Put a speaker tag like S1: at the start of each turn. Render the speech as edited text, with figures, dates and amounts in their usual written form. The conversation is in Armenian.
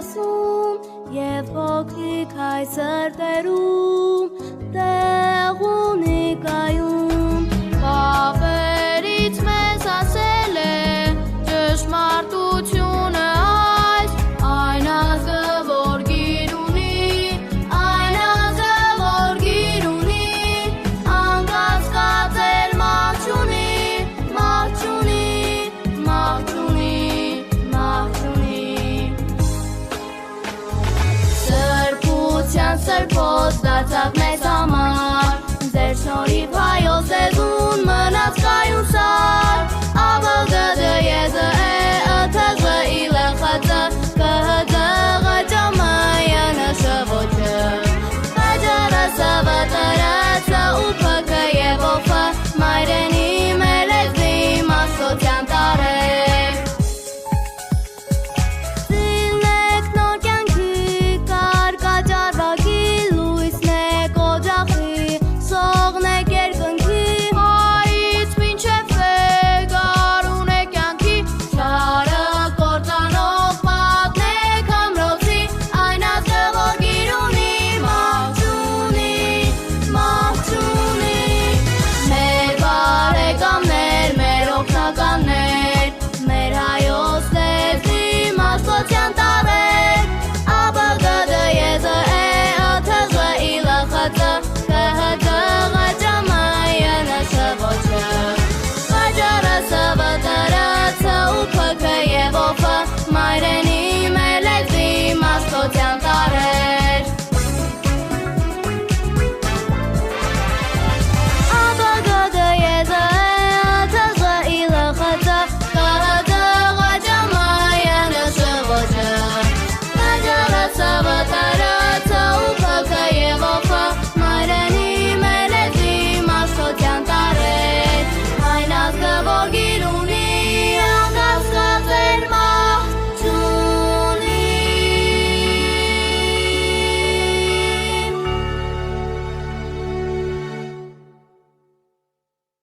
S1: ասում և փոքրիկ հայ սրտերում տեղ ունի կայուն Պապերից մեզ ասել է ճշմարտությունը այս Այն ազգը որ գիր ունի Այն ազգը որ գիր ունի Անկասկած էլ մահ չունի Մահ չունի Մահ չունի Մահ չունի Սրբության սրբոց դարձավ մեզ համար Ձեր շնորհիվ հայոց